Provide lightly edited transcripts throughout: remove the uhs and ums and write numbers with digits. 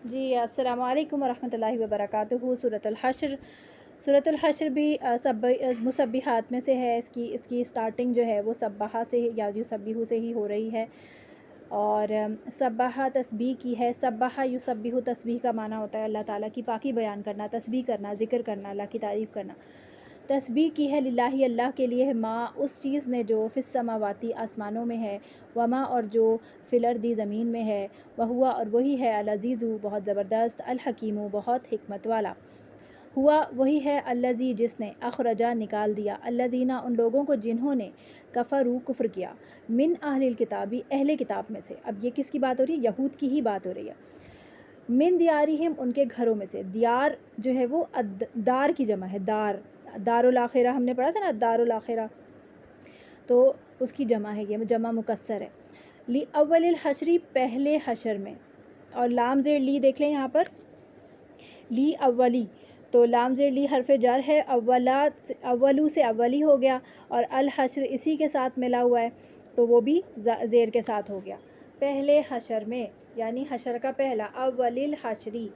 جی السلام علیکم ورحمۃ اللہ وبرکاتہ۔ سورۃ الحشر بھی مسبحات میں سے ہے۔ اس کی سٹارٹنگ جو ہے وہ سبحہ سے یا یسبح سے ہی ہو رہی ہے، اور سبحہ تسبیح کی ہے۔ سبحہ یسبح، تسبیح کا معنی ہوتا ہے اللہ تعالیٰ کی پاکی بیان کرنا، تسبیح کرنا، ذکر کرنا، اللہ کی تعریف کرنا۔ تسبیح کی ہے للہ، اللہ کے لیے ہے، ماں اس چیز نے جو فی السماواتی آسمانوں میں ہے، وما اور جو فی الارض زمین میں ہے، وہوا اور وہی ہے، العزیز بہت زبردست، الحکیم بہت حکمت والا۔ ہوا وہی ہے، الذی جس نے، اخرجا نکال دیا، الذین ان لوگوں کو جنہوں نے، کفروا کفر کیا، من اہل الکتابی اہل کتاب میں سے۔ اب یہ کس کی بات ہو رہی ہے؟ یہود کی ہی بات ہو رہی ہے۔ من دیارہم ان کے گھروں میں سے، دیار جو ہے وہ دار کی جمع ہے، دار الاخرہ ہم نے پڑھا تھا نا، دار الاخرہ، تو اس کی جمع ہے، یہ جمع مکسر ہے۔ لی اول الحشری پہلے حشر میں، اور لام زیر لی دیکھ لیں یہاں پر، لی اولی، تو لام زیر لی حرف جر ہے، اولو سے اولی ہو گیا، اور الحشر اسی کے ساتھ ملا ہوا ہے تو وہ بھی زیر کے ساتھ ہو گیا۔ پہلے حشر میں یعنی حشر کا پہلا، اول الحشری۔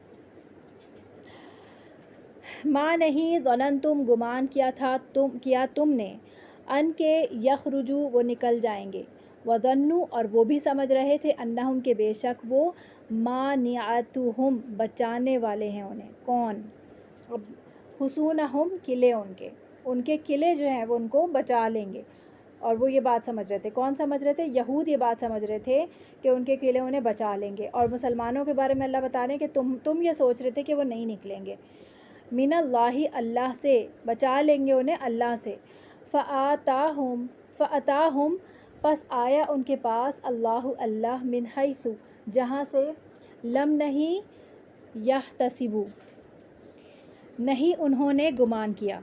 ما نہیں، ظننتم گمان کیا تھا تم نے، ان کے یخرجو وہ نکل جائیں گے، وظنوا اور وہ بھی سمجھ رہے تھے، انہم کے بے شک وہ، مانعتہم بچانے والے ہیں انہیں، کون؟ حصونہم قلعے ان کے قلعے جو ہیں وہ ان کو بچا لیں گے، اور وہ یہ بات سمجھ رہے تھے۔ کون سمجھ رہے تھے؟ یہود یہ بات سمجھ رہے تھے کہ ان کے قلعے انہیں بچا لیں گے، اور مسلمانوں کے بارے میں اللہ بتا رہے ہیں کہ تم یہ سوچ رہے تھے کہ وہ نہیں نکلیں گے، من اللہ اللہ سے بچا لیں گے انہیں اللہ سے۔ فَأَتَاهُمْ پس آیا ان کے پاس، اللہ من حیث جہاں سے، لم نہیں، یحتسبوا نہیں انہوں نے گمان کیا،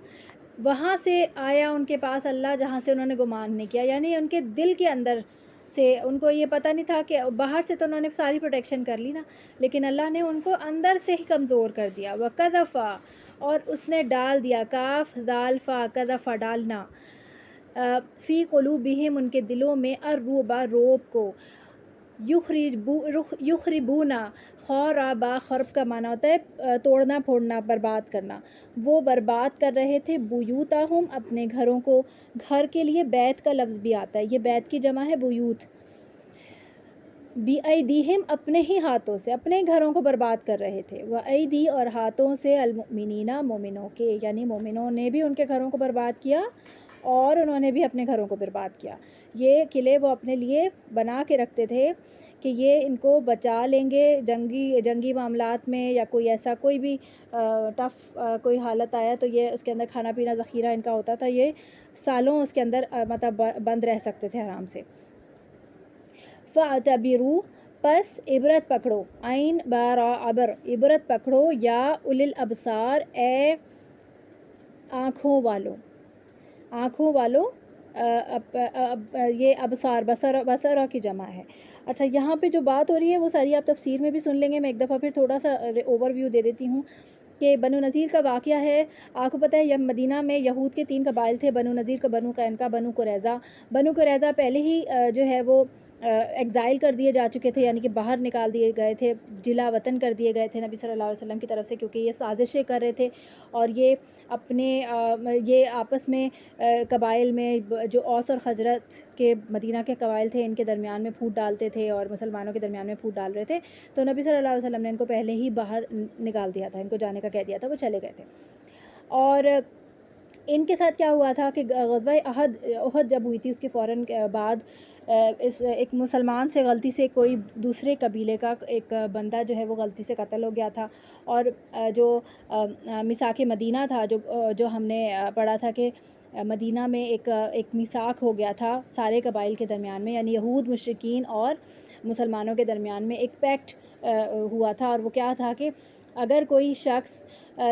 وہاں سے آیا ان کے پاس اللہ جہاں سے انہوں نے گمان نہیں کیا، یعنی ان کے دل کے اندر سے ان کو یہ پتہ نہیں تھا کہ باہر سے تو انہوں نے ساری پروٹیکشن کر لی نا، لیکن اللہ نے ان کو اندر سے ہی کمزور کر دیا۔ وَقَذَفَ اور اس نے ڈال دیا، کاف ذال فا قذف ڈالنا، فی قلوبہم ان کے دلوں میں، الرعب روب کو، یخربونا خورابا خرب کا معنی ہوتا ہے توڑنا پھوڑنا، برباد کرنا، وہ برباد کر رہے تھے، بیوتہم اپنے گھروں کو، گھر کے لیے بیت کا لفظ بھی آتا ہے، یہ بیت کی جمع ہے بیوت، بِأَیْدِیہم اپنے ہی ہاتھوں سے اپنے گھروں کو برباد کر رہے تھے، وَأَیْدِی اور ہاتھوں سے، المؤمنین مومنوں کے، یعنی مومنوں نے بھی ان کے گھروں کو برباد کیا اور انہوں نے بھی اپنے گھروں کو برباد کیا۔ یہ قلعے وہ اپنے لیے بنا کے رکھتے تھے کہ یہ ان کو بچا لیں گے جنگی معاملات میں، یا کوئی ایسا کوئی بھی ٹف کوئی حالت آیا تو یہ اس کے اندر کھانا پینا ذخیرہ ان کا ہوتا تھا، یہ سالوں اس کے اندر مطلب بند رہ سکتے تھے آرام سے۔ فَاعْتَبِرُوا پس عبرت پکڑو، عین بارا عبر عبرت پکڑو، یا اُولی الابصار اے آنکھوں والو، یہ ابصار بصرہ کی جمع ہے۔ اچھا یہاں پہ جو بات ہو رہی ہے وہ ساری آپ تفسیر میں بھی سن لیں گے، میں ایک دفعہ پھر تھوڑا سا اوور ویو دے دیتی ہوں کہ بنو نذیر کا واقعہ ہے۔ آپ کو پتہ ہے مدینہ میں یہود کے 3 قبائل تھے، بنو نذیر کا، بنو قینقاع، بنو قریظہ۔ بنو قریظہ پہلے ہی جو ہے وہ ایگزائل کر دیے جا چکے تھے، یعنی کہ باہر نکال دیے گئے تھے، جلا وطن کر دیے گئے تھے نبی صلی اللہ علیہ وسلم کی طرف سے، کیونکہ یہ سازشیں کر رہے تھے، اور یہ اپنے یہ آپس میں قبائل میں جو اوس اور خزرج کے مدینہ کے قبائل تھے ان کے درمیان میں پھوٹ ڈالتے تھے، اور مسلمانوں کے درمیان میں پھوٹ ڈال رہے تھے، تو نبی صلی اللہ علیہ وسلم نے ان کو پہلے ہی باہر نکال دیا تھا، ان کو جانے کا کہہ دیا تھا، وہ چلے گئے تھے۔ اور ان کے ساتھ کیا ہوا تھا کہ غزوہ احد جب ہوئی تھی اس کے فوراً بعد ایک مسلمان سے غلطی سے کوئی دوسرے قبیلے کا ایک بندہ جو ہے وہ غلطی سے قتل ہو گیا تھا، اور جو میثاق مدینہ تھا، جو ہم نے پڑھا تھا کہ مدینہ میں ایک میثاق ہو گیا تھا سارے قبائل کے درمیان میں، یعنی یہود، مشرکین اور مسلمانوں کے درمیان میں ایک پیکٹ ہوا تھا، اور وہ کیا تھا کہ اگر کوئی شخص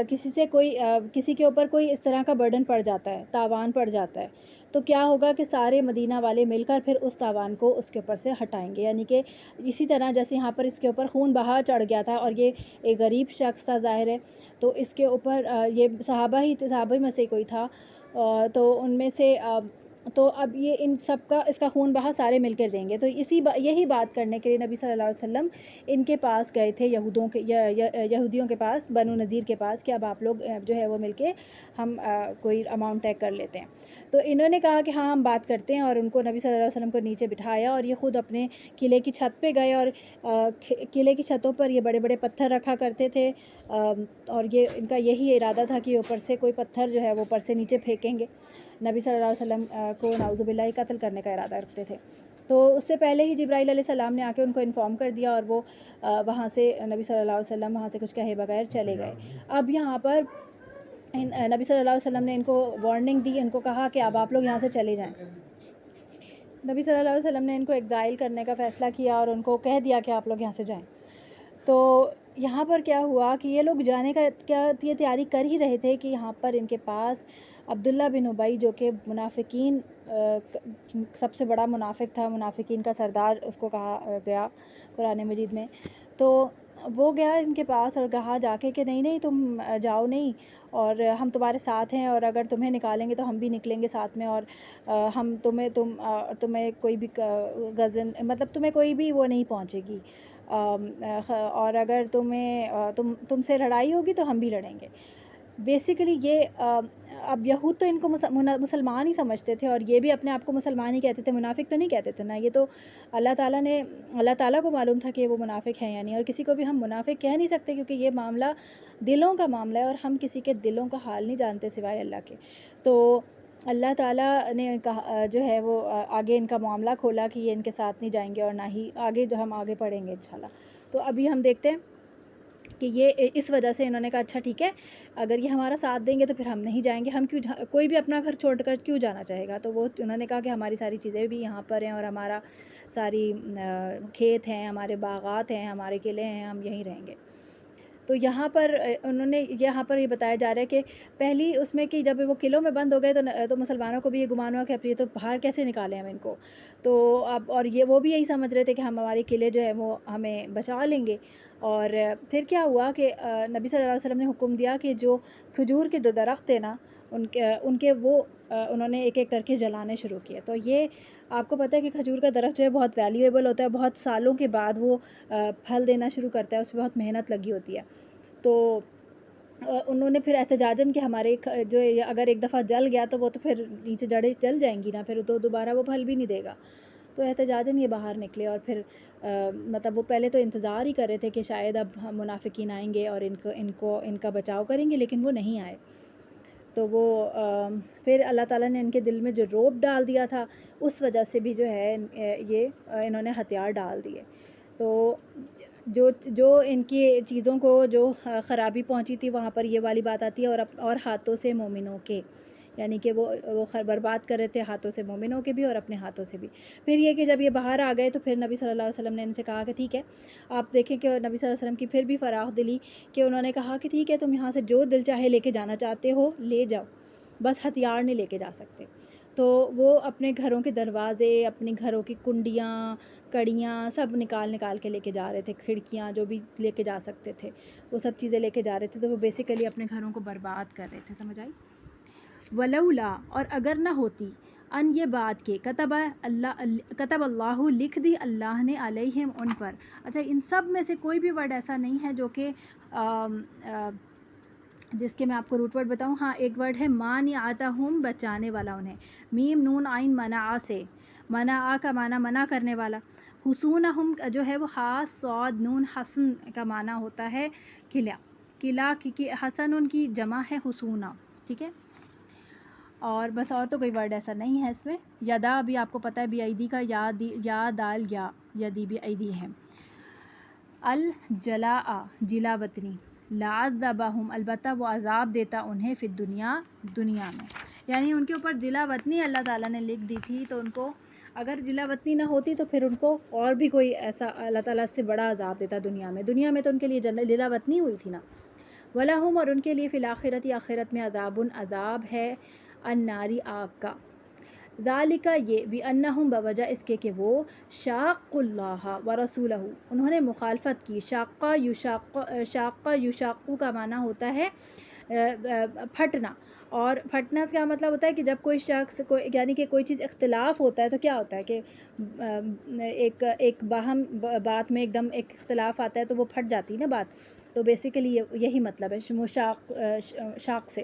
کسی کے اوپر کوئی اس طرح کا برڈن پڑ جاتا ہے، تاوان پڑ جاتا ہے، تو کیا ہوگا کہ سارے مدینہ والے مل کر پھر اس تاوان کو اس کے اوپر سے ہٹائیں گے، یعنی کہ اسی طرح جیسے یہاں پر اس کے اوپر خون بہا چڑھ گیا تھا، اور یہ ایک غریب شخص تھا ظاہر ہے، تو اس کے اوپر یہ صحابہ میں سے کوئی تھا، تو ان میں سے تو اب یہ ان سب کا اس کا خون بہا سارے مل کر دیں گے. تو یہی بات کرنے کے لیے نبی صلی اللہ علیہ وسلم ان کے پاس گئے تھے، یہودیوں کے پاس، بنو نذیر کے پاس، کہ اب آپ لوگ جو ہے وہ مل کے ہم کوئی اماؤنٹ طے کر لیتے ہیں. تو انہوں نے کہا کہ ہاں ہم بات کرتے ہیں، اور ان کو نبی صلی اللہ علیہ وسلم کو نیچے بٹھایا، اور یہ خود اپنے قلعے کی چھت پہ گئے، اور قلعے کی چھتوں پر یہ بڑے بڑے پتھر رکھا کرتے تھے، اور یہ ان کا یہی ارادہ تھا کہ اوپر سے کوئی پتھر جو ہے وہ اوپر سے نیچے پھینکیں گے. نبی صلی اللہ علیہ وسلم کو نعوذ باللہ قتل کرنے کا ارادہ رکھتے تھے. تو اس سے پہلے ہی جبرائیل علیہ السلام نے آ کے ان کو انفارم کر دیا، اور وہ وہاں سے نبی صلی اللہ علیہ وسلم وہاں سے کچھ کہے بغیر چلے گئے. اب یہاں پر نبی صلی اللہ علیہ وسلم نے ان کو وارننگ دی، ان کو کہا کہ اب آپ لوگ یہاں سے چلے جائیں. نبی صلی اللہ علیہ وسلم نے ان کو ایگزائل کرنے کا فیصلہ کیا، اور ان کو کہہ دیا کہ آپ لوگ یہاں سے جائیں. تو یہاں پر کیا ہوا کہ یہ لوگ جانے کا یہ تیاری کر ہی رہے تھے کہ یہاں پر ان کے پاس عبداللہ بن ابی، جو کہ منافقین سب سے بڑا منافق تھا، منافقین کا سردار اس کو کہا گیا قرآن مجید میں. تو وہ گیا ان کے پاس اور کہا جا کے کہ نہیں تم جاؤ نہیں، اور ہم تمہارے ساتھ ہیں، اور اگر تمہیں نکالیں گے تو ہم بھی نکلیں گے ساتھ میں، اور ہم تمہیں کوئی بھی غزن، مطلب تمہیں کوئی بھی وہ نہیں پہنچے گی، اور اگر تم سے لڑائی ہوگی تو ہم بھی لڑیں گے. بیسیکلی یہ اب یہود تو ان کو مسلمان ہی سمجھتے تھے، اور یہ بھی اپنے آپ کو مسلمان ہی کہتے تھے، منافق تو نہیں کہتے تھے نا. یہ تو اللہ تعالیٰ کو معلوم تھا کہ وہ منافق ہیں یا نہیں، اور کسی کو بھی ہم منافق کہہ نہیں سکتے، کیونکہ یہ معاملہ دلوں کا معاملہ ہے، اور ہم کسی کے دلوں کا حال نہیں جانتے سوائے اللہ کے. تو اللہ تعالیٰ نے کہا جو ہے وہ آگے ان کا معاملہ کھولا کہ یہ ان کے ساتھ نہیں جائیں گے، اور نہ ہی آگے جو ہم آگے پڑھیں گے انشاءاللہ. تو ابھی ہم دیکھتے ہیں کہ یہ اس وجہ سے انہوں نے کہا اچھا ٹھیک ہے، اگر یہ ہمارا ساتھ دیں گے تو پھر ہم نہیں جائیں گے، ہم کوئی بھی اپنا گھر چھوڑ کر کیوں جانا چاہے گا. تو انہوں نے کہا کہ ہماری ساری چیزیں بھی یہاں پر ہیں، اور ہمارا ساری کھیت ہیں، ہمارے باغات ہیں، ہمارے قلعے ہیں، ہم یہیں رہیں گے. تو یہاں پر یہ بتایا جا رہا ہے کہ پہلی اس میں کہ جب وہ قلعوں میں بند ہو گئے تو مسلمانوں کو بھی یہ گمان ہوا کہ اب یہ تو باہر کیسے نکالیں ہم ان کو. تو اب اور وہ بھی یہی سمجھ رہے تھے کہ ہم ہمارے قلعے جو ہے وہ ہمیں بچا لیں گے. اور پھر کیا ہوا کہ نبی صلی اللہ علیہ وسلم نے حکم دیا کہ جو کھجور کے 2 درخت تھے نا، ان کے وہ انہوں نے ایک ایک کر کے جلانے شروع کیے. تو یہ آپ کو پتہ ہے کہ کھجور کا درخت جو ہے بہت ویلیویبل ہوتا ہے، بہت سالوں کے بعد وہ پھل دینا شروع کرتا ہے، اس میں بہت محنت لگی ہوتی ہے. تو انہوں نے پھر احتجاجاً کہ ہمارے جو اگر ایک دفعہ جل گیا تو وہ تو پھر نیچے جڑیں جل جائیں گی نا، پھر تو دوبارہ وہ پھل بھی نہیں دے گا. تو احتجاجاً یہ باہر نکلے، اور پھر مطلب وہ پہلے تو انتظار ہی کر رہے تھے کہ شاید اب منافقین آئیں گے اور ان کا بچاؤ کریں گے، لیکن وہ نہیں آئے. تو وہ پھر اللہ تعالیٰ نے ان کے دل میں جو رعب ڈال دیا تھا، اس وجہ سے بھی جو ہے یہ انہوں نے ہتھیار ڈال دیے. تو جو ان کی چیزوں کو جو خرابی پہنچی تھی، وہاں پر یہ والی بات آتی ہے، اور ہاتھوں سے مومنوں کے، یعنی کہ وہ برباد کر رہے تھے ہاتھوں سے مومنوں کے بھی اور اپنے ہاتھوں سے بھی. پھر یہ کہ جب یہ باہر آ گئے تو پھر نبی صلی اللہ علیہ وسلم نے ان سے کہا کہ ٹھیک ہے. آپ دیکھیں کہ نبی صلی اللہ علیہ وسلم کی پھر بھی فراخ دلی کہ انہوں نے کہا کہ ٹھیک ہے، تم یہاں سے جو دل چاہے لے کے جانا چاہتے ہو لے جاؤ، بس ہتھیار نہیں لے کے جا سکتے. تو وہ اپنے گھروں کے دروازے، اپنی گھروں کی کنڈیاں، کڑیاں سب نکال کے لے کے جا رہے تھے، کھڑکیاں جو بھی لے کے جا سکتے تھے وہ سب چیزیں لے کے جا رہے تھے. تو وہ بیسیکلی اپنے گھروں کو برباد کر رہے تھے. سمجھ آئی؟ ولولا، اور اگر نہ ہوتی، ان یہ بات کہ کتب اللہ، لکھ دی اللہ نے، علیہم ان پر. اچھا، ان سب میں سے کوئی بھی ورڈ ایسا نہیں ہے جو کہ جس کے میں آپ کو روٹ ورڈ بتاؤں. ہاں، ایک ورڈ ہے مانعتہم، بچانے والا انہیں. میم نون عین منع سے، منع کا معنی منع کرنے والا. حصونہم جو ہے وہ ہا صاد نون حسن کا معنی ہوتا ہے قلعہ. قلعہ کی حسن ان کی جمع ہے حصونہ. ٹھیک ہے، اور بس اور تو کوئی ورڈ ایسا نہیں ہے اس میں. یدا بھی آپ کو پتہ ہے بی ایدی کا یا دال یا یدی بھی ایدی ہے. الجلاء، جلا وطنی. لعذبہم، البتہ وہ عذاب دیتا انہیں، فی دنیا میں. یعنی ان کے اوپر جلا وطنی اللہ تعالیٰ نے لکھ دی تھی، تو ان کو اگر جلا وطنی نہ ہوتی تو پھر ان کو اور بھی کوئی ایسا اللہ تعالیٰ سے بڑا عذاب دیتا دنیا میں تو ان کے لیے جلا وطنی ہوئی تھی نا. وَلَهُمْ، اور ان کے لیے فی الآخرۃ، آخرت میں عذاب ہے، الناری، آگ کا. ذالک، یہ بِأَنَّهُمْ، بوجہ اس کے کہ وہ شاق اللہ ورسولہ، انہوں نے مخالفت کی. شاق یشاقو کا معنی ہوتا ہے پھٹنا. اور پھٹنا کا مطلب ہوتا ہے کہ جب کوئی شخص یعنی کہ کوئی چیز اختلاف ہوتا ہے تو کیا ہوتا ہے کہ ایک باہم بات میں ایک دم ایک اختلاف آتا ہے تو وہ پھٹ جاتی ہے نا بات. تو بیسیکلی یہی مطلب ہے مشاق شاق سے.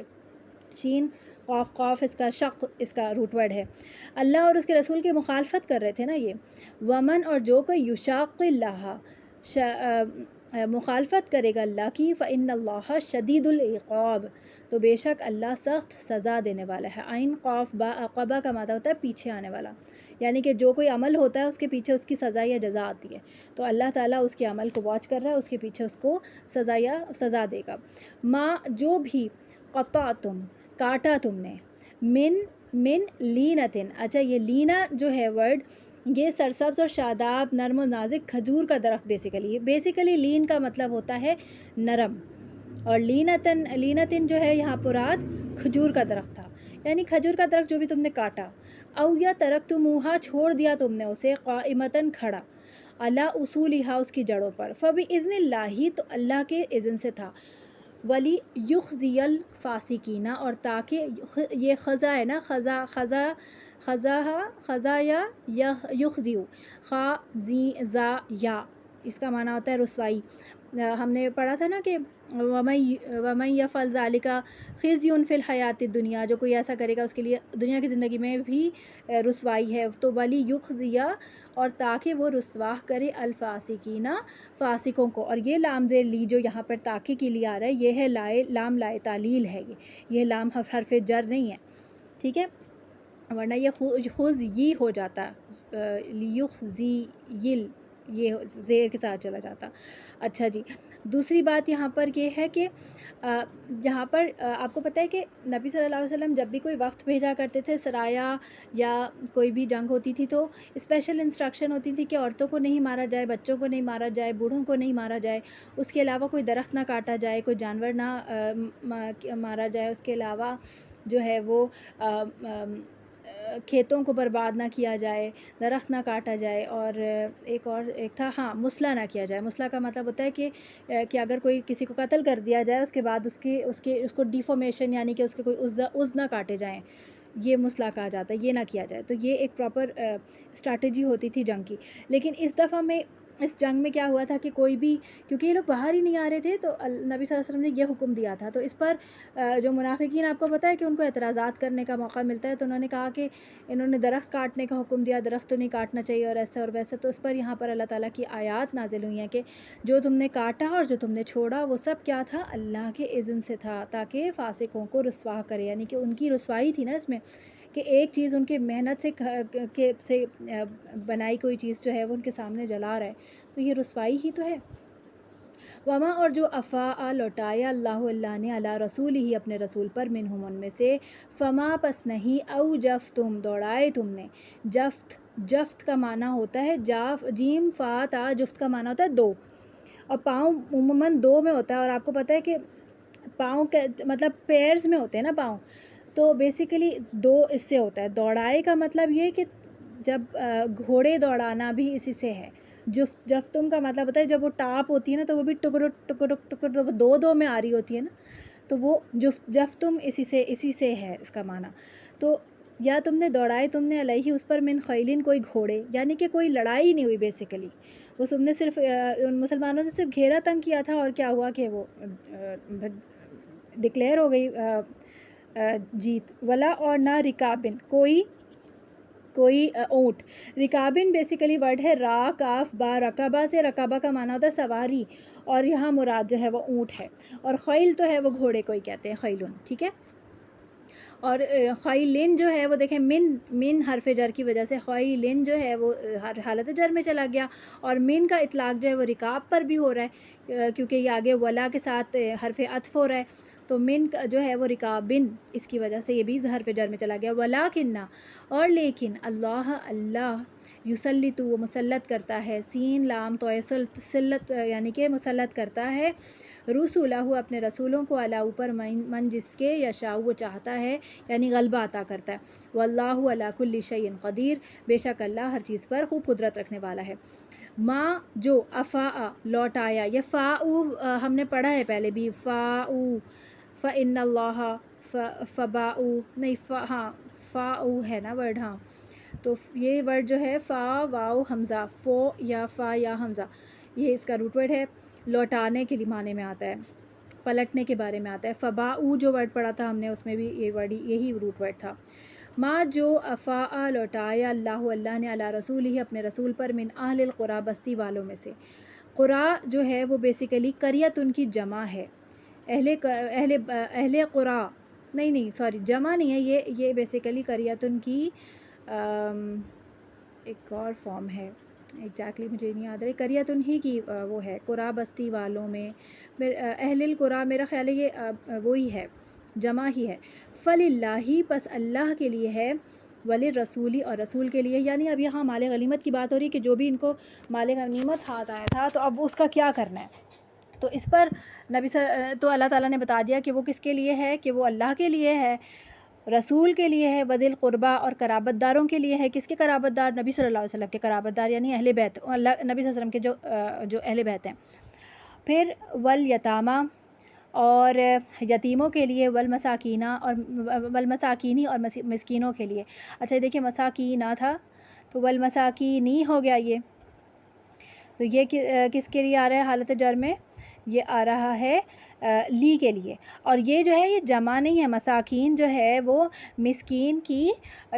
شین قاف قاف اس کا روٹ ورڈ ہے. اللہ اور اس کے رسول کی مخالفت کر رہے تھے نا یہ. ومن اور جو کوئی یشاق اللہ مخالفت کرے گا اللہ کی فإن اللہ شدید العقاب تو بے شک اللہ سخت سزا دینے والا ہے. عین قاف با عقبہ کا معنی ہوتا ہے پیچھے آنے والا, یعنی کہ جو کوئی عمل ہوتا ہے اس کے پیچھے اس کی سزا یا جزا آتی ہے. تو اللہ تعالیٰ اس کے عمل کو واچ کر رہا ہے, اس کے پیچھے اس کو سزا یا سزا دے گا. ما جو بھی قطعتم کاٹا تم نے من لینتن. اچھا یہ لینا جو ہے ورڈ یہ سرسبز اور شاداب نرم و نازک کھجور کا درخت بیسیکلی لین کا مطلب ہوتا ہے نرم, اور لینتن جو ہے یہاں پراد کھجور کا درخت تھا, یعنی کھجور کا درخت جو بھی تم نے کاٹا. او یا ترکتموہا چھوڑ دیا تم نے اسے قائمتن کھڑا علی اصولہا اس کی جڑوں پر فباذن اللہ تو اللہ کے اذن سے تھا. ولی یخزی الفاسقین اور تاکہ یہ خزا ہے نا خزا یا یخزیو خا زی زا یا اس کا معنی ہوتا ہے رسوائی. ہم نے پڑھا تھا نا کہ وَمَن يَفْعَلْ ذَلِكَ خِزْيٌ فِي الْحَيَاةِ الدُّنْيَا جو کوئی ایسا کرے گا اس کے لیے دنیا کی زندگی میں بھی رسوائی ہے. تو ولی یخزیہ اور تاکہ وہ رسوا کرے الفاسقین فاسقوں کو. اور یہ لام زیر لی جو یہاں پر تاکہ کے لیے آ رہا ہے یہ ہے لام لائے تعلیل ہے, یہ لام حرف جر نہیں ہے, ٹھیک ہے, ورنہ یہ خز یہ ہو جاتا لیخزیل یہ زیر کے ساتھ چلا جاتا. اچھا جی, دوسری بات یہاں پر یہ ہے کہ یہاں پر آپ کو پتہ ہے کہ نبی صلی اللہ علیہ وسلم جب بھی کوئی وفد بھیجا کرتے تھے سرایا یا کوئی بھی جنگ ہوتی تھی تو اسپیشل انسٹرکشن ہوتی تھی کہ عورتوں کو نہیں مارا جائے, بچوں کو نہیں مارا جائے, بوڑھوں کو نہیں مارا جائے, اس کے علاوہ کوئی درخت نہ کاٹا جائے, کوئی جانور نہ مارا جائے, اس کے علاوہ جو ہے وہ کھیتوں کو برباد نہ کیا جائے, درخت نہ کاٹا جائے, اور ایک تھا ہاں مسئلہ نہ کیا جائے. مسئلہ کا مطلب ہوتا ہے کہ اگر کوئی کسی کو قتل کر دیا جائے اس کے بعد اس کو ڈیفارمیشن یعنی کہ اس کے کوئی عضو نہ کاٹے جائیں, یہ مسئلہ کہا جاتا ہے, یہ نہ کیا جائے. تو یہ ایک پراپر اسٹریٹجی ہوتی تھی جنگ کی. لیکن اس دفعہ میں اس جنگ میں کیا ہوا تھا کہ کوئی بھی کیونکہ یہ لوگ باہر ہی نہیں آ رہے تھے تو نبی صلی اللہ علیہ وسلم نے یہ حکم دیا تھا. تو اس پر جو منافقین آپ کو پتہ ہے کہ ان کو اعتراضات کرنے کا موقع ملتا ہے, تو انہوں نے کہا کہ انہوں نے درخت کاٹنے کا حکم دیا, درخت تو نہیں کاٹنا چاہیے اور ایسا اور ویسا. تو اس پر یہاں پر اللہ تعالیٰ کی آیات نازل ہوئی ہیں کہ جو تم نے کاٹا اور جو تم نے چھوڑا وہ سب کیا تھا اللہ کے اذن سے تھا تاکہ فاسقوں کو رسوا کرے, یعنی کہ ان کی رسوائی تھی نا اس میں کہ ایک چیز ان کے محنت سے بنائی کوئی چیز جو ہے وہ ان کے سامنے جلا رہا ہے, تو یہ رسوائی ہی تو ہے. وما اور جو افا لوٹایا اللہ نے علی رسول ہی اپنے رسول پر منہم ان میں سے فما پس نہیں او جفتم دوڑائے تم نے. جفت کا معنی ہوتا ہے جیم فا تا, جفت کا معنی ہوتا ہے دو, اور پاؤں عموماً دو میں ہوتا ہے. اور آپ کو پتہ ہے کہ پاؤں مطلب پیرز میں ہوتے ہیں نا پاؤں, تو بیسیکلی دو اس سے ہوتا ہے. دوڑائے کا مطلب یہ کہ جب گھوڑے دوڑانا بھی اسی سے ہے. جفتم کا مطلب ہوتا ہے جب وہ ٹاپ ہوتی ہے نا تو وہ بھی ٹکر دو میں آ رہی ہوتی ہے نا, تو وہ جفتم اسی سے ہے اس کا معنی. تو یا تم نے دوڑائے تم نے علیہ اس پر من خیلین کوئی گھوڑے, یعنی کہ کوئی لڑائی نہیں ہوئی بیسیکلی, وہ تم نے صرف ان مسلمانوں نے صرف گھیرا تنگ کیا تھا اور کیا ہوا کہ وہ ڈکلیئر ہو گئی جیت. ولا اور نہ رکابن کوئی اونٹ. رکابن بیسیکلی ورڈ ہے را کاف با, رکابہ سے, رکابہ کا معنی ہوتا ہے سواری, اور یہاں مراد جو ہے وہ اونٹ ہے, اور خیل تو ہے وہ گھوڑے کو ہی کہتے ہیں خیلون, ٹھیک ہے. اور خیلن جو ہے وہ دیکھیں من حرف جر کی وجہ سے خیلن جو ہے وہ حالت جر میں چلا گیا, اور من کا اطلاق جو ہے وہ رکاب پر بھی ہو رہا ہے کیونکہ یہ آگے ولا کے ساتھ حرف عطف ہو رہا ہے, تو من جو ہے وہ رکابن اس کی وجہ سے یہ بھی حرف جر میں چلا گیا. ولیکن اور لیکن اللہ یسلط وہ مسلط کرتا ہے, سین لام تو سلط یعنی کہ مسلط کرتا ہے رسولہ اپنے رسولوں کو علی اوپر من جس کے یشاء وہ چاہتا ہے, یعنی غلبہ عطا کرتا ہے. واللہ علی کل شیء قدیر بے شک اللہ ہر چیز پر خوب قدرت رکھنے والا ہے. ما جو افا لوٹایا, یہ فا او ہم نے پڑھا ہے پہلے بھی, فا او فَإِنَّ اللَّهَ فَبَاءُ نہیں ہاں فَاؤ ہے نا ورڈ، ہاں تو یہ ورڈ جو ہے فا واؤ حمزہ، فو یا فا یا حمزہ، یہ اس کا روٹ ورڈ ہے، لوٹانے کے لیے معنی میں آتا ہے، پلٹنے کے بارے میں آتا ہے۔ فباؤ جو ورڈ پڑھا تھا ہم نے اس میں بھی یہ ورڈ یہی روٹ ورڈ تھا۔ ما جو افاء لوٹایا اللہ نے علی رسول ہی اپنے رسول پر، من اہل القریٰ بستی والوں میں سے۔ قریٰ جو ہے وہ بیسیکلی قریۃ ان کی جمع ہے، اہل قریٰ نہیں سوری جمع نہیں ہے، یہ بیسیکلی قریۃ ان کی ایک اور فارم ہے، ایگزیکٹلی مجھے نہیں یاد رہی، قریۃ ان ہی کی وہ ہے، قریٰ بستی والوں میں، اہل القریٰ میرا خیال ہے یہ وہی ہے، جمع ہی ہے۔ فللہ پس اللہ کے لیے ہے، ولی رسولی اور رسول کے لیے، یعنی اب یہاں مال غنیمت کی بات ہو رہی ہے کہ جو بھی ان کو مال غنیمت ہاتھ آیا تھا تو اب اس کا کیا کرنا ہے، تو اس پر تو اللہ تعالیٰ نے بتا دیا کہ وہ کس کے لیے ہے، کہ وہ اللہ کے لیے ہے، رسول کے لیے ہے، وذی القربیٰ اور قرابت داروں کے لیے ہے۔ کس کے قرابت دار؟ نبی صلی اللہ علیہ وسلم کے قرابت دار، یعنی اہل بیت، اللہ نبی صلی اللہ علیہ وسلم کے جو اہل بیت ہیں۔ پھر والیتامہ اور یتیموں کے لیے، والمساکینی اور مسکینوں کے لیے۔ اچھا دیکھیں مساکینہ تھا تو والمساکینی ہو گیا، یہ تو یہ کس کے لیے آ رہا ہے حالت جر میں؟ یہ آ رہا ہے لی کے لیے، اور یہ جو ہے یہ جمع نہیں ہے، مساکین جو ہے وہ مسکین کی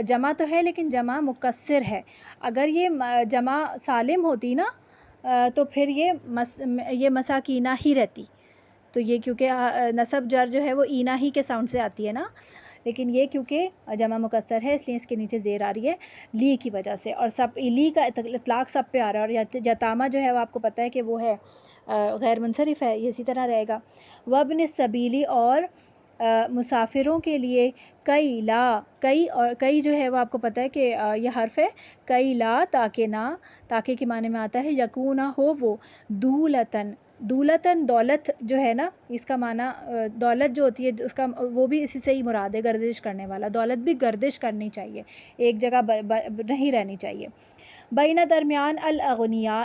جمع تو ہے لیکن جمع مکسر ہے، اگر یہ جمع سالم ہوتی نا تو پھر یہ مساکینہ ہی رہتی، تو یہ کیونکہ نصب جر جو ہے وہ اینا ہی کے ساؤنڈ سے آتی ہے نا، لیکن یہ کیونکہ جمع مکسر ہے اس لیے اس کے نیچے زیر آ رہی ہے لی کی وجہ سے، اور سب لی کا اطلاق سب پہ آ رہا ہے، اور یتامہ جو ہے وہ آپ کو پتہ ہے کہ وہ ہے غیر منصرف ہے، یہ اسی طرح رہے گا۔ وابن السبیلی اور مسافروں کے لیے، کئی لا کئی جو ہے وہ آپ کو پتہ ہے کہ یہ حرف ہے، کئی لا تاکہ نہ، تاکہ کے معنی میں آتا ہے یکونہ ہو وہ، دولتن دولت جو ہے نا اس کا معنی دولت جو ہوتی ہے اس کا وہ بھی اسی سے ہی مراد ہے، گردش کرنے والا، دولت بھی گردش کرنی چاہیے، ایک جگہ نہیں رہنی چاہیے۔ بینہ درمیان الاغنیاء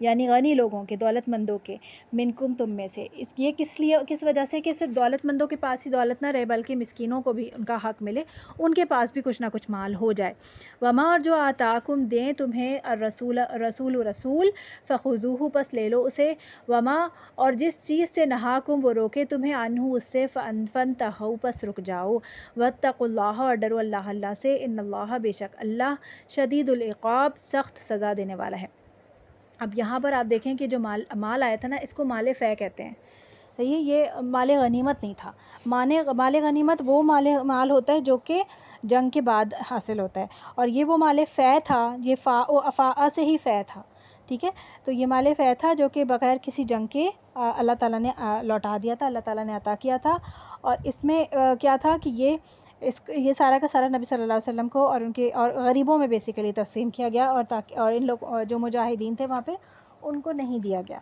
یعنی غنی لوگوں کے، دولت مندوں کے، منکم تم میں سے، یہ کس وجہ سے کہ صرف دولت مندوں کے پاس ہی دولت نہ رہے بلکہ مسکینوں کو بھی ان کا حق ملے، ان کے پاس بھی کچھ نہ کچھ مال ہو جائے۔ وما اور جو آتاکم دیں تمہیں رسول فخذوہ پس لے لو اسے، وما اور جس چیز سے نہاکم وہ روکے تمہیں عنہ اس سے فانتہوا پس رک جاؤ، واتقوا اللہ اور ڈرو اللہ سے، ان اللہ بے شک اللہ شدید العقاب سخت سزا دینے والا ہے۔ اب یہاں پر آپ دیکھیں کہ جو مال آیا تھا نا اس کو مال فے کہتے ہیں، صحیح، یہ مال غنیمت نہیں تھا، مال غنیمت وہ مال ہوتا ہے جو کہ جنگ کے بعد حاصل ہوتا ہے، اور یہ وہ مال فے تھا، یہ افاء سے ہی فے تھا، ٹھیک ہے، تو یہ مال فے تھا جو کہ بغیر کسی جنگ کے اللہ تعالیٰ نے لوٹا دیا تھا، اللہ تعالیٰ نے عطا کیا تھا، اور اس میں کیا تھا کہ یہ سارا کا سارا نبی صلی اللہ علیہ وسلم کو اور ان کے اور غریبوں میں بیسیکلی تقسیم کیا گیا، اور ان لوگ جو مجاہدین تھے وہاں پہ ان کو نہیں دیا گیا۔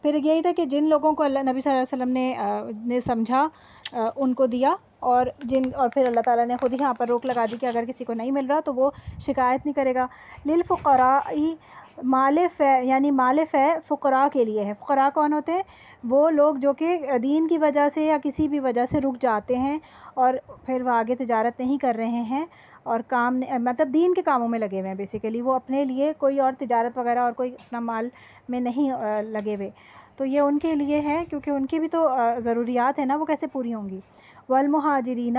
پھر یہی تھا کہ جن لوگوں کو اللہ نبی صلی اللہ علیہ وسلم نے سمجھا ان کو دیا، اور پھر اللہ تعالیٰ نے خود ہی یہاں پر روک لگا دی کہ اگر کسی کو نہیں مل رہا تو وہ شکایت نہیں کرے گا۔ للفقراء مال فے یعنی مال فے فقراء کے لیے ہے۔ فقراء کون ہوتے ہیں؟ وہ لوگ جو کہ دین کی وجہ سے یا کسی بھی وجہ سے رک جاتے ہیں اور پھر وہ آگے تجارت نہیں کر رہے ہیں اور مطلب دین کے کاموں میں لگے ہوئے ہیں، بیسیکلی وہ اپنے لیے کوئی اور تجارت وغیرہ اور کوئی اپنا مال میں نہیں لگے ہوئے، تو یہ ان کے لیے ہے کیونکہ ان کی بھی تو ضروریات ہیں نا، وہ کیسے پوری ہوں گی۔ والمہاجرین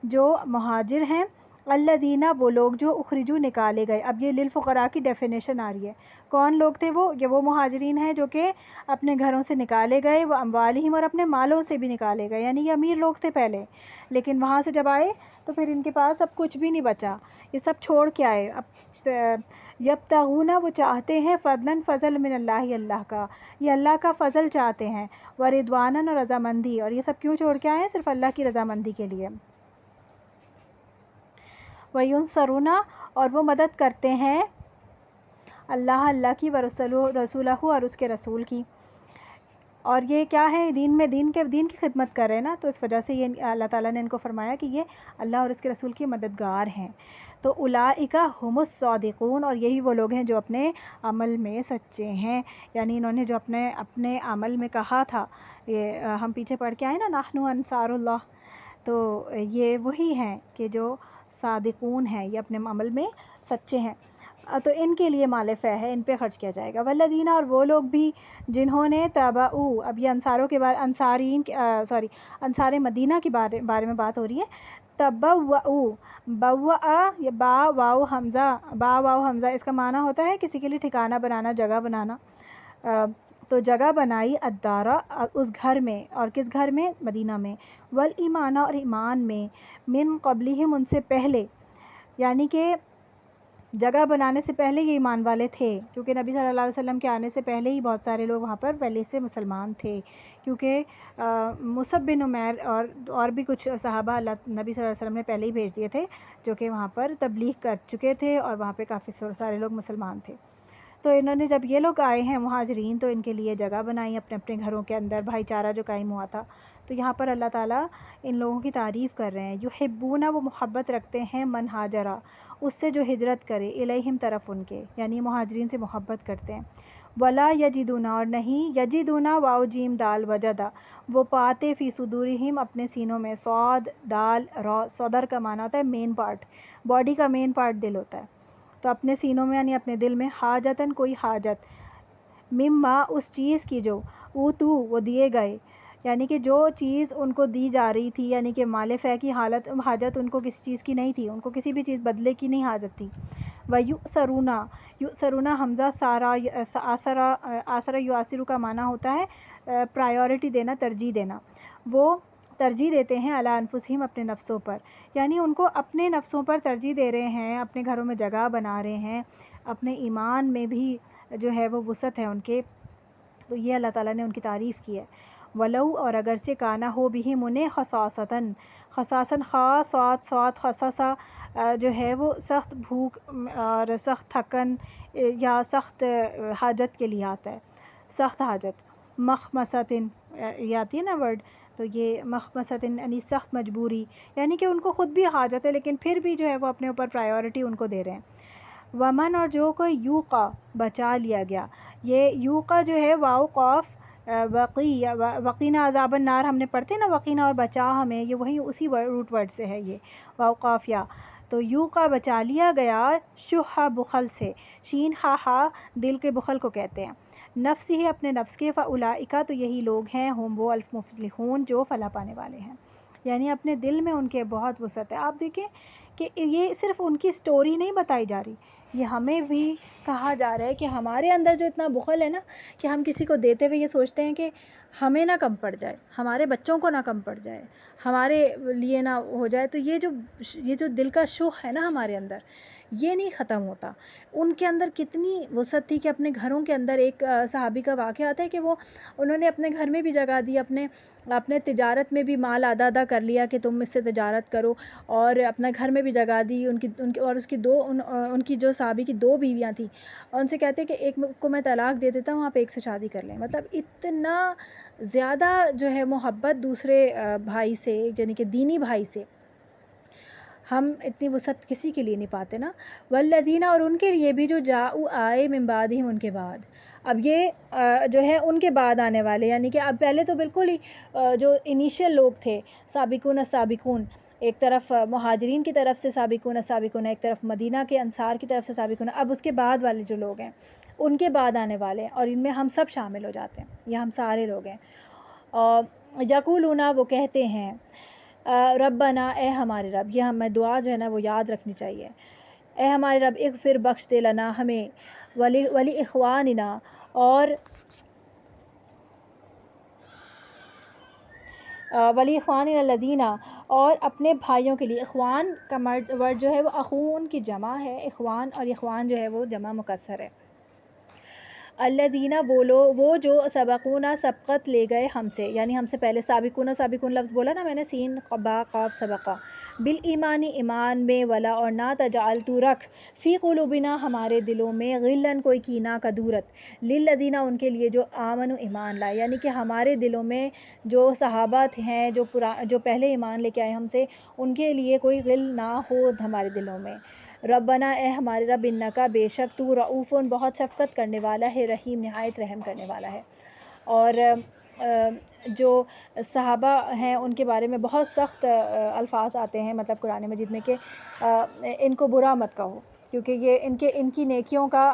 جو مہاجر ہیں، الذین وہ لوگ جو اخرجوا نکالے گئے، اب یہ للفقراء کی ڈیفینیشن آ رہی ہے، کون لوگ تھے وہ؟ یہ وہ مہاجرین ہیں جو کہ اپنے گھروں سے نکالے گئے، وہ اموالہم اور اپنے مالوں سے بھی نکالے گئے، یعنی یہ امیر لوگ تھے پہلے، لیکن وہاں سے جب آئے تو پھر ان کے پاس اب کچھ بھی نہیں بچا، یہ سب چھوڑ کے آئے۔ اب یبتغون وہ چاہتے ہیں، فضل من اللہ اللہ کا، یہ اللہ کا فضل چاہتے ہیں، ورضوانا اور رضامندی، اور یہ سب کیوں چھوڑ کے آئے ہیں؟ صرف اللہ کی رضامندی کے لیے۔ وینصرون اور وہ مدد کرتے ہیں اللہ کی، ورسولہ اور اس کے رسول کی، اور یہ کیا ہے، دین کی خدمت کر رہے ہیں نا، تو اس وجہ سے یہ اللہ تعالیٰ نے ان کو فرمایا کہ یہ اللہ اور اس کے رسول کی مددگار ہیں. تو اولئک هم الصادقون، اور یہی وہ لوگ ہیں جو اپنے عمل میں سچے ہیں. یعنی انہوں نے جو اپنے عمل میں کہا تھا، یہ ہم پیچھے پڑھ کے آئے نا، نحن انصار اللہ، تو یہ وہی ہیں کہ جو صادقون ہیں، یہ اپنے عمل میں سچے ہیں. تو ان کے لیے مال فے ہے، ان پہ خرچ کیا جائے گا. والذین، اور وہ لوگ بھی جنہوں نے تبعوا، اب یہ انصاروں کے بارے، انصار مدینہ کے بارے میں بات ہو رہی ہے. تبعوا، بوا یا با واو حمزہ، اس کا معنی ہوتا ہے کسی کے لیے ٹھکانہ بنانا، جگہ بنانا. تو جگہ بنائی الدارا، اس گھر میں، اور کس گھر میں؟ مدینہ میں. والایمان، اور ایمان میں. من قبلہم، ان سے پہلے، یعنی کہ جگہ بنانے سے پہلے یہ ایمان والے تھے، کیونکہ نبی صلی اللہ علیہ وسلم کے آنے سے پہلے ہی بہت سارے لوگ وہاں پر پہلے سے مسلمان تھے، کیونکہ مصعب بن عمیر اور بھی کچھ صحابہ نبی صلی اللہ علیہ وسلم نے پہلے ہی بھیج دیے تھے، جو کہ وہاں پر تبلیغ کر چکے تھے، اور وہاں پہ کافی سارے لوگ مسلمان تھے. تو انہوں نے جب یہ لوگ آئے ہیں مہاجرین، تو ان کے لیے جگہ بنائی اپنے اپنے گھروں کے اندر، بھائی چارہ جو قائم ہوا تھا. تو یہاں پر اللہ تعالیٰ ان لوگوں کی تعریف کر رہے ہیں. یحبون، وہ محبت رکھتے ہیں، من ہاجرہ، اس سے جو ہجرت کرے، الیہم، طرف ان کے، یعنی مہاجرین سے محبت کرتے ہیں. ولا یجدون، اور نہیں، یجدون واو جیم دال وجدہ، وہ پاتے، فی صدورہم، اپنے سینوں میں، صاد دال را، صدر کا معنی ہوتا ہے مین پارٹ، باڈی کا مین پارٹ دل ہوتا ہے. تو اپنے سینوں میں یعنی اپنے دل میں، حاجتاً، کوئی حاجت، مما، اس چیز کی، جو اوتو، وہ دیے گئے، یعنی کہ جو چیز ان کو دی جا رہی تھی، یعنی کہ مال فے کی حاجت ان کو کسی چیز کی نہیں تھی، ان کو کسی بھی چیز بدلے کی نہیں حاجت تھی. وَيُؤْثَرُونَ، یؤثرون حمزہ آثر یؤثر کا معنی ہوتا ہے پرائیورٹی دینا، ترجیح دینا. وہ ترجیح دیتے ہیں علی انفسہم، اپنے نفسوں پر، یعنی ان کو اپنے نفسوں پر ترجیح دے رہے ہیں، اپنے گھروں میں جگہ بنا رہے ہیں، اپنے ایمان میں بھی جو ہے وہ وسعت ہے ان کے. تو یہ اللہ تعالیٰ نے ان کی تعریف کی ہے. ولو، اور اگرچہ کانا ہو بہم، انہیں خصاصتاً خاص، صاد خصصا، جو ہے وہ سخت بھوک اور سخت تھکن یا سخت حاجت کے لیے آتا ہے، سخت حاجت. مخمصتن، یہ آتی ہے نا ورڈ، تو یہ مخمصتن یعنی سخت مجبوری، یعنی کہ ان کو خود بھی حاجت ہے، لیکن پھر بھی جو ہے وہ اپنے اوپر پرائیورٹی ان کو دے رہے ہیں. ومن، اور جو کوئی یوقا، بچا لیا گیا. یہ یوقا جو ہے واو قاف، وقینا عذاب النار، ہم نے پڑھتے نا وقینا اور بچا ہمیں، یہ وہی اسی روٹ ورڈ سے ہے یہ واو قاف یا. تو یوقا، بچا لیا گیا، شح، بخل سے، شین ہا، دل کے بخل کو کہتے ہیں. نفس ہی، اپنے نفس کے. فاولئک، تو یہی لوگ ہیں، ہم وہ المفلحون، جو فلاح پانے والے ہیں. یعنی اپنے دل میں ان کے بہت وسعت ہے. آپ دیکھیں کہ یہ صرف ان کی سٹوری نہیں بتائی جا رہی، یہ ہمیں بھی کہا جا رہا ہے کہ ہمارے اندر جو اتنا بخل ہے نا، کہ ہم کسی کو دیتے ہوئے یہ سوچتے ہیں کہ ہمیں نہ کم پڑ جائے، ہمارے بچوں کو نہ کم پڑ جائے، ہمارے لیے نہ ہو جائے. تو یہ جو دل کا شح ہے نا ہمارے اندر، یہ نہیں ختم ہوتا. ان کے اندر کتنی وسعت تھی کہ اپنے گھروں کے اندر، ایک صحابی کا واقعہ آتا ہے کہ انہوں نے اپنے گھر میں بھی جگہ دی، اپنے تجارت میں بھی مال آدھا کر لیا کہ تم اس سے تجارت کرو، اور اپنے گھر میں بھی جگہ دی. ان کی اور اس کی ان کی جو صحابی کی 2 بیویاں تھیں، اور ان سے کہتے کہ ایک کو میں طلاق دے دیتا ہوں، آپ ایک سے شادی کر لیں. مطلب اتنا زیادہ جو ہے محبت دوسرے بھائی سے، یعنی کہ دینی بھائی سے، ہم اتنی وسعت کسی کے لیے نہیں پاتے نا. والذین، اور ان کے لیے بھی جو جاؤ، آئے، من بعدہم، ان کے بعد. اب یہ جو ہے ان کے بعد آنے والے، یعنی کہ اب پہلے تو بالکل ہی جو انیشیل لوگ تھے، سابقون السابقون، ایک طرف مہاجرین کی طرف سے سابقون السابقون، ایک طرف مدینہ کے انصار کی طرف سے سابقون. اب اس کے بعد والے جو لوگ ہیں، ان کے بعد آنے والے ہیں، اور ان میں ہم سب شامل ہو جاتے ہیں، یہ ہم سارے لوگ ہیں. اور یقولون، وہ کہتے ہیں، ربنا، اے ہمارے رب. یہ ہمیں دعا جو ہے نا وہ یاد رکھنی چاہیے. اے ہمارے رب، اغفر، بخش دے، لنا، ہمیں، ولی اخواننا، اور ولی اخواننا الذین، اور اپنے بھائیوں کے لیے. اخوان کا ورڈ جو ہے وہ اخون کی جمع ہے، اخوان، اور اخوان جو ہے وہ جمع مکسر ہے. الذین وہ جو سبقونا سبقت لے گئے ہم سے، یعنی ہم سے پہلے. سابقون لفظ بولا نا میں نے، سین با قاف سبقہ. بالایمان ایمان میں، ولا اور نہ، تجعل تو رکھ، فی قلوبنا ہمارے دلوں میں، غلن کوئی کینہ کدورت، للذین ان کے لیے جو آمنوا ایمان لائے، یعنی کہ ہمارے دلوں میں جو صحابہ ہیں جو پہلے ایمان لے کے آئے ہم سے، ان کے لیے کوئی غل نہ ہو ہمارے دلوں میں. ربنا اے ہمارے رب، انکا بے شک تو، رؤوفن بہت شفقت کرنے والا ہے، رحیم نہایت رحم کرنے والا ہے. اور جو صحابہ ہیں ان کے بارے میں بہت سخت الفاظ آتے ہیں مطلب قرآن مجید میں کہ ان کو برا مت کہو، کیونکہ یہ ان کی نیکیوں کا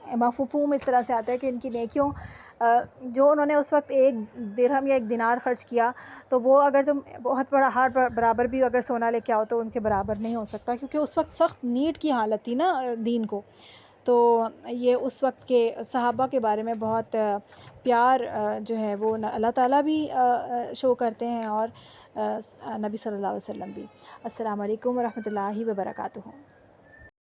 مفہوم اس طرح سے آتا ہے کہ ان کی نیکیوں جو انہوں نے اس وقت 1 درہم یا 1 دینار خرچ کیا، تو وہ اگر تم بہت بڑا ہار برابر بھی اگر سونا لے کے آؤ تو ان کے برابر نہیں ہو سکتا، کیونکہ اس وقت سخت نیڈ کی حالت تھی نا دین کو. تو یہ اس وقت کے صحابہ کے بارے میں بہت پیار جو ہے وہ اللہ تعالیٰ بھی شو کرتے ہیں اور نبی صلی اللہ علیہ وسلم بھی. السلام علیکم ورحمۃ اللہ وبرکاتہ.